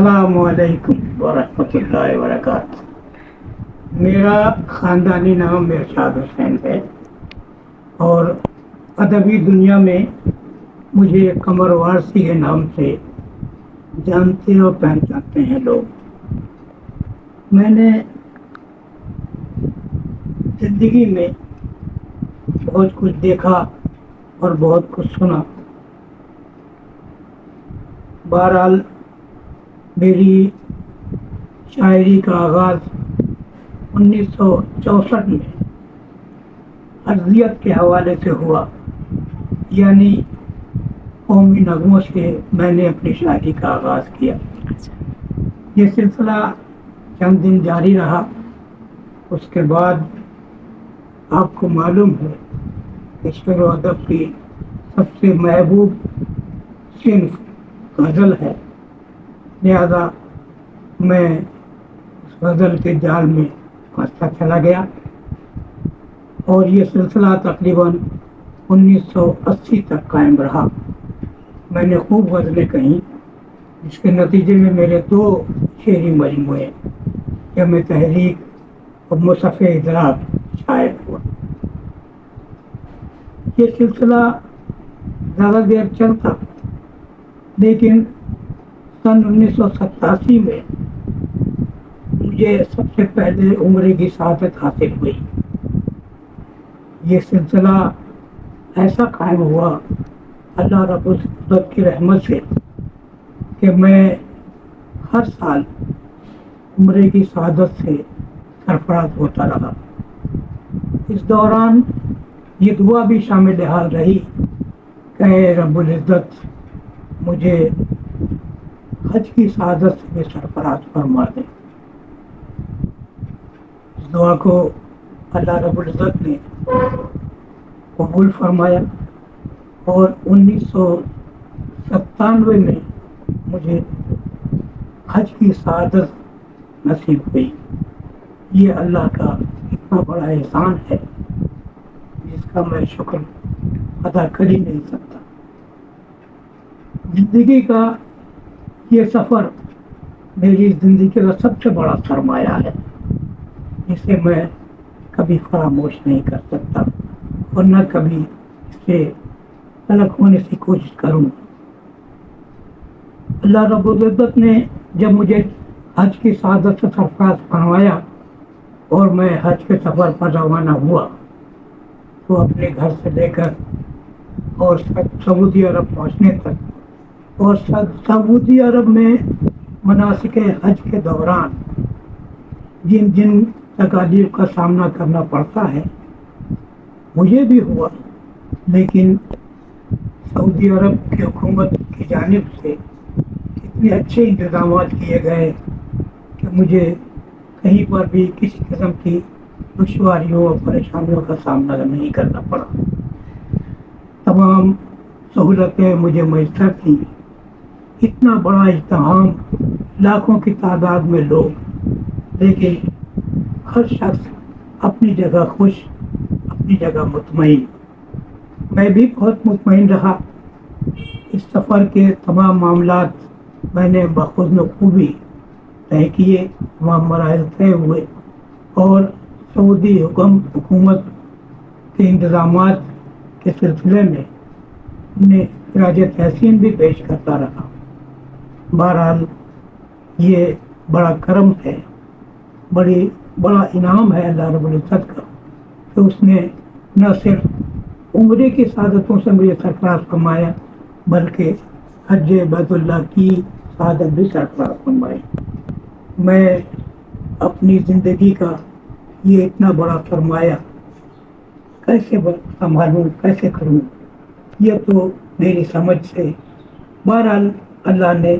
السلام علیکم ورحمۃ اللہ وبرکاتہ۔ میرا خاندانی نام ارشاد حسین ہے اور ادبی دنیا میں مجھے قمر وارسی کے نام سے جانتے اور پہچانتے ہیں لوگ۔ میں نے زندگی میں بہت کچھ دیکھا اور بہت کچھ سنا۔ بہرحال میری شاعری کا آغاز 1964 میں ارضیت کے حوالے سے ہوا، یعنی قومی نغموں سے میں نے اپنی شاعری کا آغاز کیا۔ یہ سلسلہ چند دن جاری رہا، اس کے بعد آپ کو معلوم ہے کہ شعر و ادب کی سب سے محبوب صنف غزل ہے، لہذا میں اس غزل کے جال میں پھنستا چلا گیا اور یہ سلسلہ تقریباً 1980 تک قائم رہا۔ میں نے خوب غزلیں کہیں، جس کے نتیجے میں میرے 2 شعری مجموعے جمع تحریک اور مصحف ادراک شائع ہوا۔ یہ سلسلہ زیادہ دیر چلتا، لیکن سن 1987 میں مجھے سب سے پہلے عمرے کی سعادت حاصل ہوئی۔ یہ سلسلہ ایسا قائم ہوا اللہ رب العزت کی رحمت سے کہ میں ہر سال عمرے کی سعادت سے سرفراز ہوتا رہا۔ اس دوران یہ دعا بھی شامل حال رہی کہ اے رب العزت مجھے حج کی سعادت سے بھی سرفراز فرما دے۔ اس دعا کو اللہ رب العزت نے قبول فرمایا اور 1997 میں مجھے حج کی سعادت نصیب ہوئی۔ یہ اللہ کا اتنا بڑا احسان ہے جس کا میں شکر ادا کر ہی نہیں سکتا۔ زندگی کا یہ سفر میری زندگی کا سب سے بڑا سرمایہ ہے، جسے میں کبھی فراموش نہیں کر سکتا اور نہ کبھی اس سے الگ ہونے کی کوشش کروں۔ اللہ رب العزت نے جب مجھے حج کی سعادت سے سرفراز فرمایا اور میں حج کے سفر پر روانہ ہوا تو اپنے گھر سے لے کر اور سعودی عرب پہنچنے تک اور سعودی عرب میں مناسک حج کے دوران جن جن تکالیف کا سامنا کرنا پڑتا ہے مجھے بھی ہوا، لیکن سعودی عرب کی حکومت کی جانب سے اتنے اچھے انتظامات کیے گئے کہ مجھے کہیں پر بھی کسی قسم کی دشواریوں اور پریشانیوں کا سامنا نہیں کرنا پڑا۔ تمام سہولتیں مجھے میسر تھیں۔ اتنا بڑا اجتماع، لاکھوں کی تعداد میں لوگ، لیکن ہر شخص اپنی جگہ خوش، اپنی جگہ مطمئن۔ میں بھی بہت مطمئن رہا۔ اس سفر کے تمام معاملات میں نے بخوبی خوبی طے کیے، تمام مراحل طے ہوئے اور سعودی حکومت کے انتظامات کے سلسلے میں انہیں خراج تحسین بھی پیش کرتا رہا۔ بہرحال یہ بڑا کرم ہے، بڑا انعام ہے اللہ رب العزت کا کہ اس نے نہ صرف عمرے کی سعادتوں سے مجھے سرفراز فرمایا بلکہ حج بیت اللہ کی سعادت بھی سرفراز فرمائی۔ میں اپنی زندگی کا یہ اتنا بڑا سرمایہ کیسے سنبھالوں، کیسے کروں، یہ تو میری سمجھ سے، بہرحال اللہ نے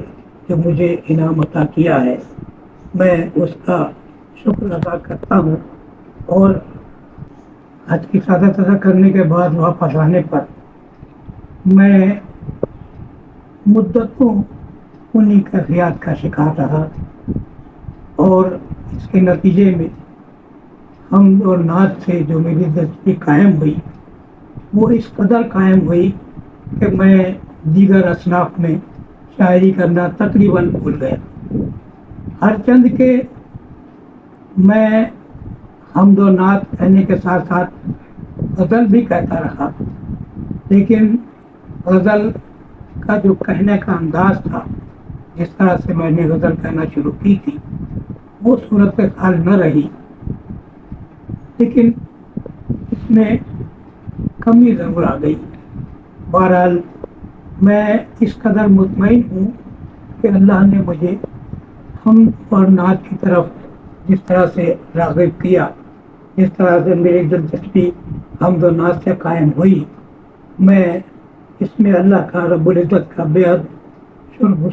جو مجھے انعام عطا کیا ہے میں اس کا شکر ادا کرتا ہوں۔ اور حج کی سعادت ادا کرنے کے بعد واپس آنے پر میں مدتوں انہی کیفیات کا شکار رہا اور اس کے نتیجے میں حمد اور نعت سے جو میری دلچسپی قائم ہوئی وہ اس قدر قائم ہوئی کہ میں دیگر اصناف میں شاعری کرنا تقریباً بھول گیا۔ ہر چند کے میں حمد و نعت کہنے کے ساتھ ساتھ غزل بھی کہتا رہا، لیکن غزل کا جو کہنے کا انداز تھا، جس طرح سے میں نے غزل کہنا شروع کی تھی، وہ صورت حال نہ رہی، لیکن اس میں کمی ضرور آ گئی۔ بہرحال میں اس قدر مطمئن ہوں کہ اللہ نے مجھے حمد اور نعت کی طرف جس طرح سے راغب کیا، جس طرح سے میری دلچسپی حمد و نعت سے قائم ہوئی، میں اس میں اللہ کا رب العزت کا بے حد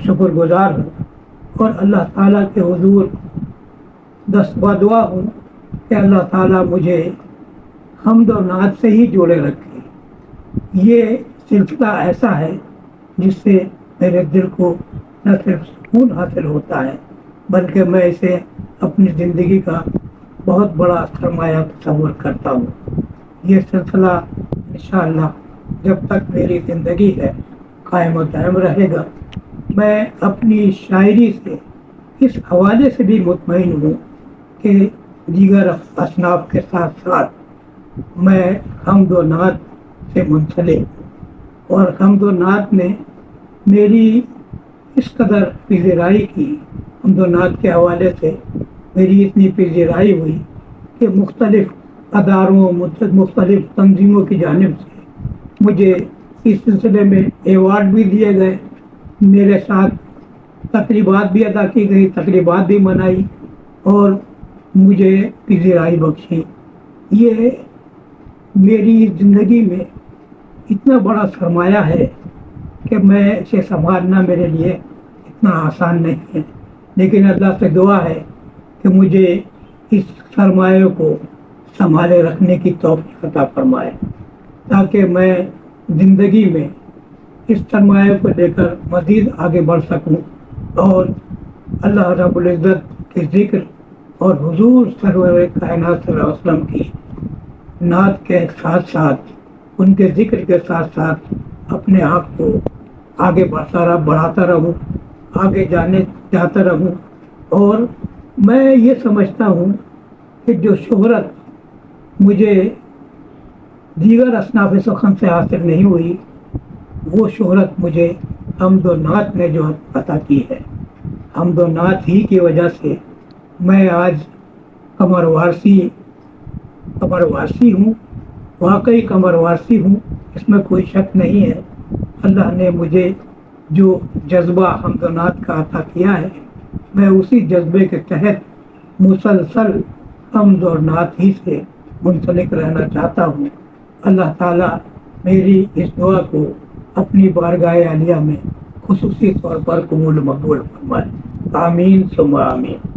شکر گزار ہوں، اور اللہ تعالیٰ کے حضور دست بدعا ہوں کہ اللہ تعالیٰ مجھے حمد و نعت سے ہی جوڑے رکھے۔ یہ سلسلہ ایسا ہے جس سے میرے دل کو نہ صرف سکون حاصل ہوتا ہے، بلکہ میں اسے اپنی زندگی کا بہت بڑا سرمایہ تصور کرتا ہوں۔ یہ سلسلہ انشاءاللہ جب تک میری زندگی ہے قائم و دائم رہے گا۔ میں اپنی شاعری سے اس حوالے سے بھی مطمئن ہوں کہ دیگر اصناف کے ساتھ ساتھ میں حمد و نعت سے منسلک ہوں، اور حمد و نعت نے میری اس قدر پذیرائی کی، حمد و نعت کے حوالے سے میری اتنی پذیرائی ہوئی کہ مختلف اداروں مختلف تنظیموں کی جانب سے مجھے اس سلسلے میں ایوارڈ بھی دیے گئے، میرے ساتھ تقریبات بھی ادا کی گئی، تقریبات بھی منائی اور مجھے پذیرائی بخشی۔ یہ میری زندگی میں اتنا بڑا سرمایہ ہے کہ میں اسے سنبھالنا میرے لیے اتنا آسان نہیں ہے، لیکن اللہ سے دعا ہے کہ مجھے اس سرمایہ کو سنبھالے رکھنے کی توفیق عطا فرمائے، تاکہ میں زندگی میں اس سرمایہ کو لے کر مزید آگے بڑھ سکوں اور اللہ رب العزت کے ذکر اور حضور سرور کائنات صلی اللہ علیہ وسلم کی نعت کے ساتھ ساتھ، ان کے ذکر کے ساتھ ساتھ اپنے آپ کو آگے بڑھاتا رہوں، آگے جاتا رہوں۔ اور میں یہ سمجھتا ہوں کہ جو شہرت مجھے دیگر اصناف سخن سے حاصل نہیں ہوئی، وہ شہرت مجھے حمد و نعت نے جو عطا کی ہے۔ حمد و نعت ہی کی وجہ سے میں آج قمر وارثی ہوں، واقعی قمر وارثی ہوں، اس میں کوئی شک نہیں ہے۔ اللہ نے مجھے جو جذبہ حمد و نعت کا عطا کیا ہے، میں اسی جذبے کے تحت مسلسل حمد اور نعت ہی سے منسلک رہنا چاہتا ہوں۔ اللہ تعالیٰ میری اس دعا کو اپنی بارگاہ عالیہ میں خصوصی طور پر قبول و مقبول فرمائے۔ آمین ثم آمین۔